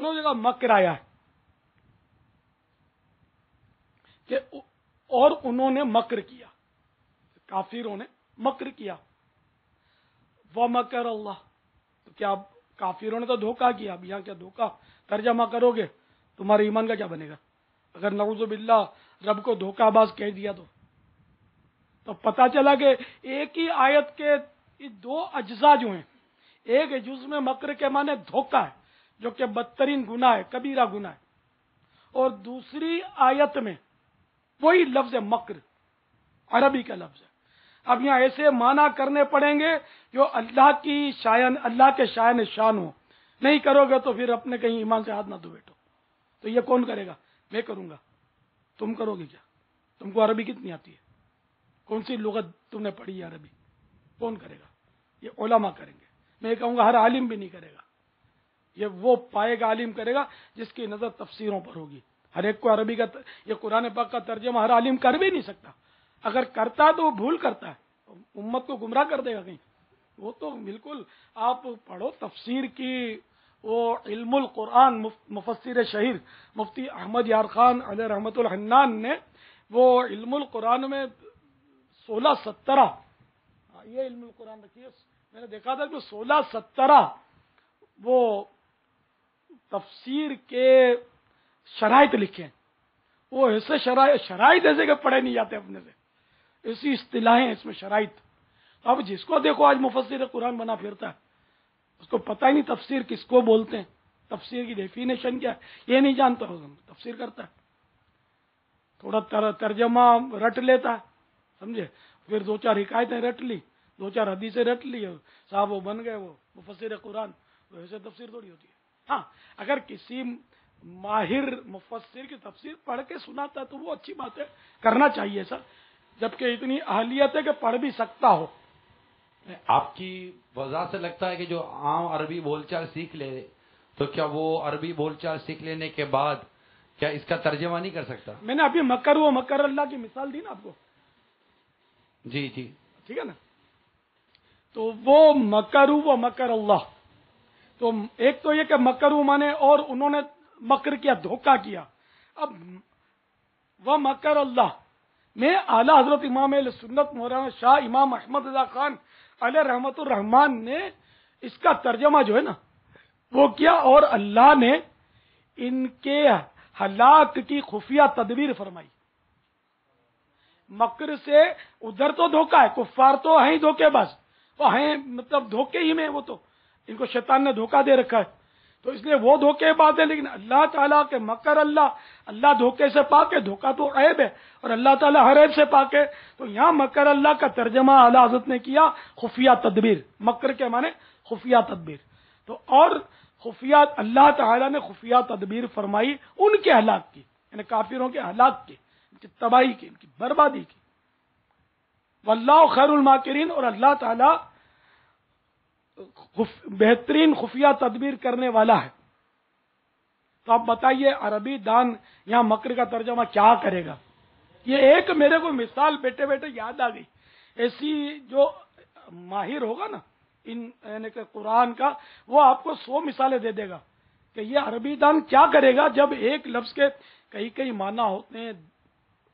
دونوں جگہ مکر آیا ہے کہ اور انہوں نے مکر کیا، کافروں نے مکر کیا. وَمَكَرَ اللَّهُ، تو کیا کافروں نے تو دھوکہ کیا. اب یہاں کیا دھوکہ ترجمہ کرو گے تمہارے ایمان کا کیا بنے گا؟ اگر نعوذ باللہ رب کو دھوکہ باز کہہ دیا تو پتہ چلا کہ ایک ہی آیت کے دو اجزاء جو ہیں، ایک جز میں مکر کے معنی دھوکہ ہے جو کہ بدترین گناہ ہے، کبیرہ گناہ ہے، اور دوسری آیت میں وہی لفظ مکر عربی کا لفظ ہے. اب یہاں ایسے معنی کرنے پڑیں گے جو اللہ کے شایان شان ہو. نہیں کرو گے تو پھر اپنے کہیں ایمان سے ہاتھ نہ دھو بیٹھو. تو یہ کون کرے گا؟ میں کروں گا. تم کرو گے کیا؟ تم کو عربی کتنی آتی ہے؟ کون سی لغت تم نے پڑھی ہے عربی؟ کون کرے گا؟ یہ علماء کریں گے. میں کہوں گا ہر عالم بھی نہیں کرے گا. یہ وہ پائے گا عالم کرے گا جس کی نظر تفسیروں پر ہوگی. ہر ایک کو عربی کا یہ قرآن پاک کا ترجمہ ہر عالم کر بھی نہیں سکتا. اگر کرتا ہے تو وہ بھول کرتا ہے، امت کو گمراہ کر دے گا کہیں. وہ تو بالکل آپ پڑھو تفسیر کی، وہ علم القرآن مفسر شہیر مفتی احمد یار خان علیہ رحمت الحنان نے وہ علم القرآن میں 16-17 یہ علم القرآن رکھیے، میں نے دیکھا تھا کہ 16-17 وہ تفسیر کے شرائط لکھے ہیں. وہ ایسے شرائط ایسے کہ پڑھے نہیں جاتے اپنے سے، ایسی اصطلاحیں اس میں شرائط. اب جس کو دیکھو آج مفسر قرآن بنا پھرتا ہے، اس کو پتہ ہی نہیں تفسیر کس کو بولتے ہیں، تفسیر کی ڈیفینیشن کیا ہے یہ نہیں جانتا. تفسیر کرتا ہے، تھوڑا ترجمہ رٹ لیتا ہے، سمجھے، پھر 2-4 حکایتیں رٹ لی، 2-4 حدیثیں رٹ لی، صاحب وہ بن گئے وہ مفسر قرآن. تو ایسے تفسیر تھوڑی ہوتی ہے. ہاں اگر کسی ماہر مفسر کی تفسیر پڑھ کے سناتا ہے تو وہ اچھی بات ہے، کرنا چاہیے سر، جبکہ اتنی اہلیت ہے کہ پڑھ بھی سکتا ہو. آپ کی وضاحت سے لگتا ہے کہ جو عام عربی بول چال سیکھ لے تو کیا وہ عربی بول چال سیکھ لینے کے بعد کیا اس کا ترجمہ نہیں کر سکتا؟ میں نے ابھی مکر و مکر اللہ کی مثال دی نا آپ کو. جی جی ٹھیک ہے نا. تو وہ مکر و مکر اللہ، تو ایک تو یہ کہ مکر مانے اور انہوں نے مکر کیا، دھوکہ کیا. اب وہ مکر اللہ میں اعلیٰ حضرت امام اہل سنت مولانا شاہ امام احمد رضا خان علیہ رحمت الرحمان نے اس کا ترجمہ جو ہے نا وہ کیا، اور اللہ نے ان کے ہلاک کی خفیہ تدبیر فرمائی. مکر سے ادھر تو دھوکہ ہے، کفار تو ہیں ہی دھوکے باز، وہ ہیں مطلب دھوکے ہی میں، وہ تو ان کو شیطان نے دھوکہ دے رکھا ہے، تو اس لیے وہ دھوکے باز ہے. لیکن اللہ تعالیٰ کے مکر اللہ دھوکے سے پاک ہے، دھوکہ تو عیب ہے اور اللہ تعالیٰ ہر عیب سے پاک ہے. تو یہاں مکر اللہ کا ترجمہ اعلیٰ حضرت نے کیا خفیہ تدبیر. مکر کے معنی خفیہ تدبیر. تو اور خفیہ اللہ تعالیٰ نے خفیہ تدبیر فرمائی ان کے ہلاک کی، یعنی کافروں کے ہلاک کی، ان کی تباہی کی، ان کی بربادی کی. واللہ خیر الماکرین، اور اللہ تعالیٰ بہترین خفیہ تدبیر کرنے والا ہے. تو آپ بتائیے عربی دان یہاں مکر کا ترجمہ کیا کرے گا؟ یہ ایک میرے کو مثال بیٹھے بیٹھے یاد آ گئی. ایسی جو ماہر ہوگا نا یعنی کہ قرآن کا، وہ آپ کو 100 مثالیں دے دے گا کہ یہ عربی دان کیا کرے گا. جب ایک لفظ کے کئی معنی ہوتے ہیں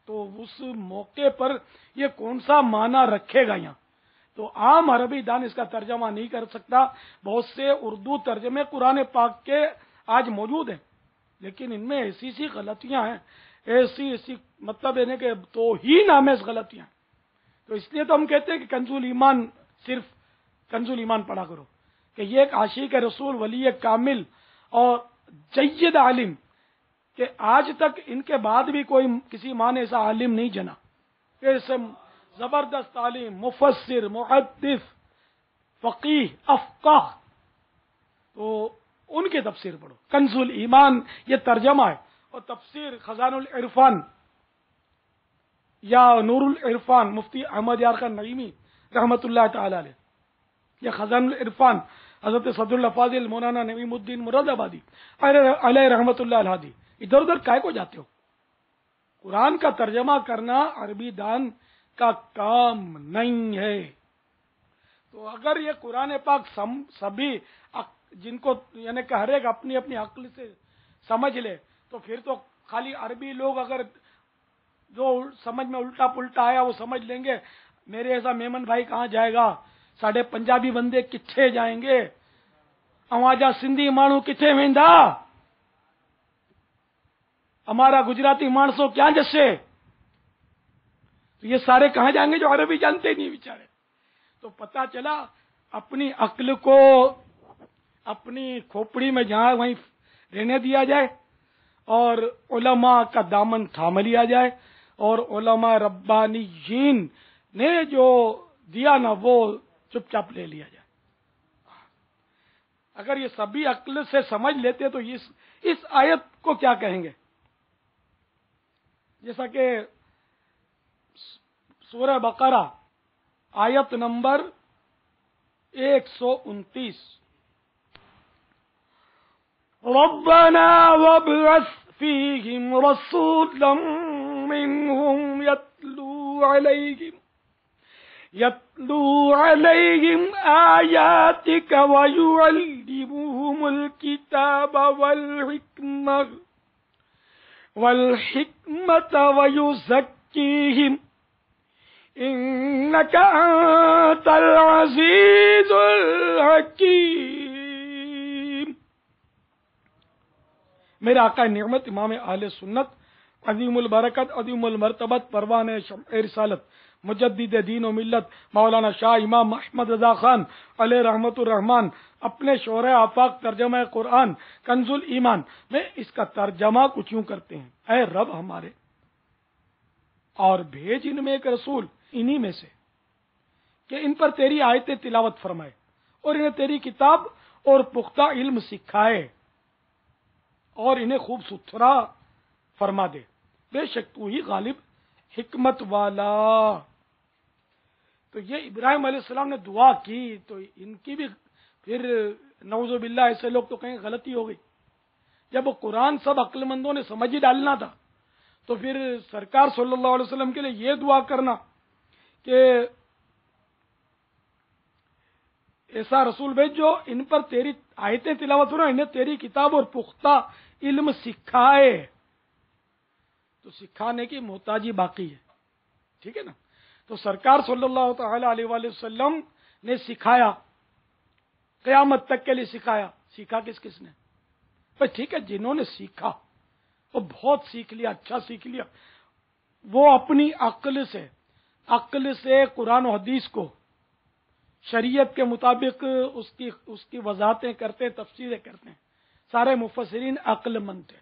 تو اس موقع پر یہ کون سا معنی رکھے گا یہاں. تو عام عربی دان اس کا ترجمہ نہیں کر سکتا. بہت سے اردو ترجمے قرآن پاک کے آج موجود ہیں، لیکن ان میں ایسی غلطیاں ہیں، ایسی مطلب یعنی کہ توہین آمیز غلطیاں ہیں. تو اس لیے تو ہم کہتے ہیں کہ کنزول ایمان، صرف کنزول ایمان پڑھا کرو، کہ یہ ایک عاشق رسول، ولی کامل اور جید عالم، کہ آج تک ان کے بعد بھی کوئی کسی ماں نے ایسا عالم نہیں جنا، ایسے زبردست عالم، مفسر، محدث، فقیہ، افقہ. تو ان کی تفسیر پڑھو. کنز الایمان یہ ترجمہ ہے، اور تفسیر خزان العرفان یا نور العرفان مفتی احمد یار خان نعیمی رحمت اللہ تعالی علیہ، یہ خزان العرفان حضرت صدر الافاضل مولانا نعیم الدین مراد آبادی علیہ رحمت اللہ الہادی. ادھر ادھر کائے کو جاتے ہو؟ قرآن کا ترجمہ کرنا عربی دان کا کام نہیں ہے. تو اگر یہ قرآن پاک سبھی جن کو یعنی کہ ہر ایک اپنی اپنی عقل سے سمجھ لے تو پھر تو خالی عربی لوگ اگر جو سمجھ میں الٹا پلٹا آیا وہ سمجھ لیں گے. میرے ایسا میمن بھائی کہاں جائے گا؟ ساڈے پنجابی بندے کتھے جائیں گے؟ اواں جا سندھی مانو کتھے ویندا؟ ہمارا گجراتی مانسو کیا جسے؟ تو یہ سارے کہاں جائیں گے جو عربی جانتے ہی نہیں بیچارے. تو پتہ چلا اپنی عقل کو اپنی کھوپڑی میں جہاں وہیں رہنے دیا جائے اور علماء کا دامن تھام لیا جائے اور علماء ربانیین نے جو دیا نا وہ چپ چاپ لے لیا جائے. اگر یہ سبھی عقل سے سمجھ لیتے تو اس آیت کو کیا کہیں گے؟ جیسا کہ سورہ بقرہ آیت نمبر 129 ربنا وابعث فيهم رسولا منهم يتلو عليهم آياتك ويعلمهم الكتاب والحكمة ويزكيهم إنك أنت العزيز الحكيم. میرے آقا نعمت امام اہل سنت عظیم البرکت عظیم المرتبت پروان شمع رسالت مجدد دین و ملت مولانا شاہ امام احمد رضا خان علیہ رحمت الرحمان اپنے شورۂ آفاق ترجمہ قرآن کنز الایمان میں اس کا ترجمہ کچھ یوں کرتے ہیں: اے رب ہمارے، اور بھیج ان میں ایک رسول انہی میں سے کہ ان پر تیری آیتیں تلاوت فرمائے اور انہیں تیری کتاب اور پختہ علم سکھائے اور انہیں خوب ستھرا فرما دے. بے شک تو ہی غالب حکمت والا. تو یہ ابراہیم علیہ السلام نے دعا کی تو ان کی بھی پھر نعوذ باللہ ایسے لوگ تو کہیں غلطی ہو گئی. جب وہ قرآن سب عقل مندوں نے سمجھ ہی ڈالنا تھا تو پھر سرکار صلی اللہ علیہ وسلم کے لیے یہ دعا کرنا کہ ایسا رسول بھیج جو ان پر تیری آیتیں تلاوت کرو، انہیں تیری کتاب اور پختہ علم سکھائے. تو سکھانے کی محتاجی باقی ہے، ٹھیک ہے نا. تو سرکار صلی اللہ تعالی علیہ وآلہ وسلم نے سکھایا، قیامت تک کے لیے سکھایا. سیکھا کس نے؟ بھائی ٹھیک ہے، جنہوں نے سیکھا وہ بہت سیکھ لیا، اچھا سیکھ لیا، وہ اپنی عقل سے قرآن و حدیث کو شریعت کے مطابق اس کی وضاحتیں کرتے، تفسیریں کرتے ہیں. سارے مفسرین عقل مند تھے،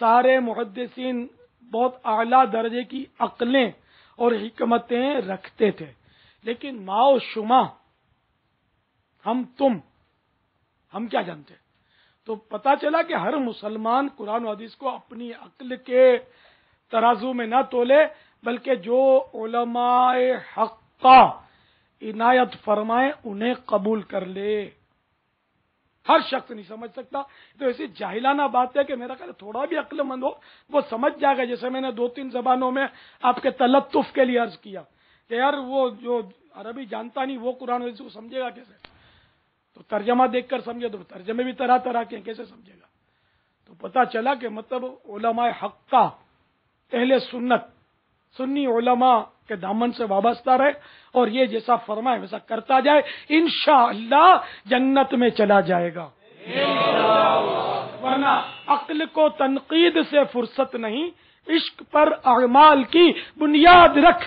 سارے محدثین بہت اعلیٰ درجے کی عقلیں اور حکمتیں رکھتے تھے. لیکن ما و شما ہم کیا جانتے؟ تو پتا چلا کہ ہر مسلمان قرآن و حدیث کو اپنی عقل کے ترازو میں نہ تولے، بلکہ جو علماء حق عنایت فرمائے انہیں قبول کر لے. ہر شخص نہیں سمجھ سکتا. تو ایسی جاہلانہ بات ہے کہ میرا خیال تھوڑا بھی عقل مند ہو وہ سمجھ جائے گا. جیسے میں نے 2-3 زبانوں میں آپ کے تلطف کے لیے عرض کیا کہ یار وہ جو عربی جانتا نہیں وہ قرآن حدیث کو سمجھے گا کیسے؟ تو ترجمہ دیکھ کر سمجھے تو ترجمے بھی طرح طرح کے کیسے سمجھے گا؟ تو پتہ چلا کہ مطلب علماء حق کا اہل سنت سنی علماء کے دامن سے وابستہ رہے اور یہ جیسا فرمائے ویسا کرتا جائے، انشاءاللہ جنت میں چلا جائے گا. ورنہ عقل کو تنقید سے فرصت نہیں، عشق پر اعمال کی بنیاد رکھ.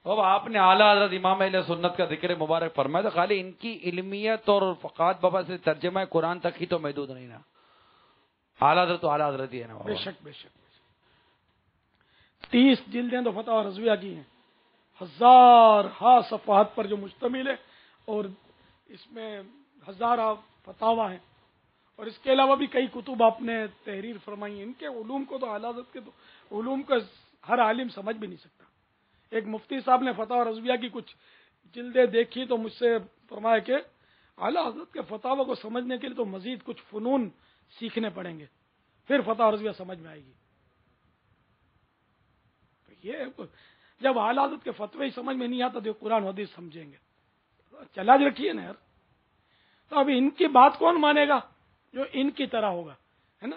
اب آپ نے اعلیٰ حضرت امام اہل سنت کا ذکر مبارک فرمایا تو خالی ان کی علمیت اور فقات بابا سے ترجمہ قرآن تک ہی تو محدود نہیں نا. اعلیٰ حضرت تو اعلیٰ حضرت ہی ہے نا. بے شک 30 جلدیں تو فتح رضویہ کی ہیں، 1000 صفحات پر جو مشتمل ہے اور اس میں 1000 فتاوا ہیں اور اس کے علاوہ بھی کئی کتب آپ نے تحریر فرمائی ہیں. ان کے علوم کو تو اعلیٰ حضرت کے تو علوم کو ہر عالم سمجھ بھی نہیں سکتا. ایک مفتی صاحب نے فتح رضویہ کی کچھ جلدیں دیکھی تو مجھ سے فرمایا کہ اعلیٰ حضرت کے فتاوا کو سمجھنے کے لیے تو مزید کچھ فنون سیکھنے پڑیں گے، پھر فتح رضویہ سمجھ میں آئے گی. یہ جب اعلیٰ حضرت کے فتوے ہی سمجھ میں نہیں آتا تو قرآن حدیث سمجھیں گے؟ چلا رکھیے نا یار. تو اب ان کی بات کون مانے گا؟ جو ان کی طرح ہوگا، ہے نا.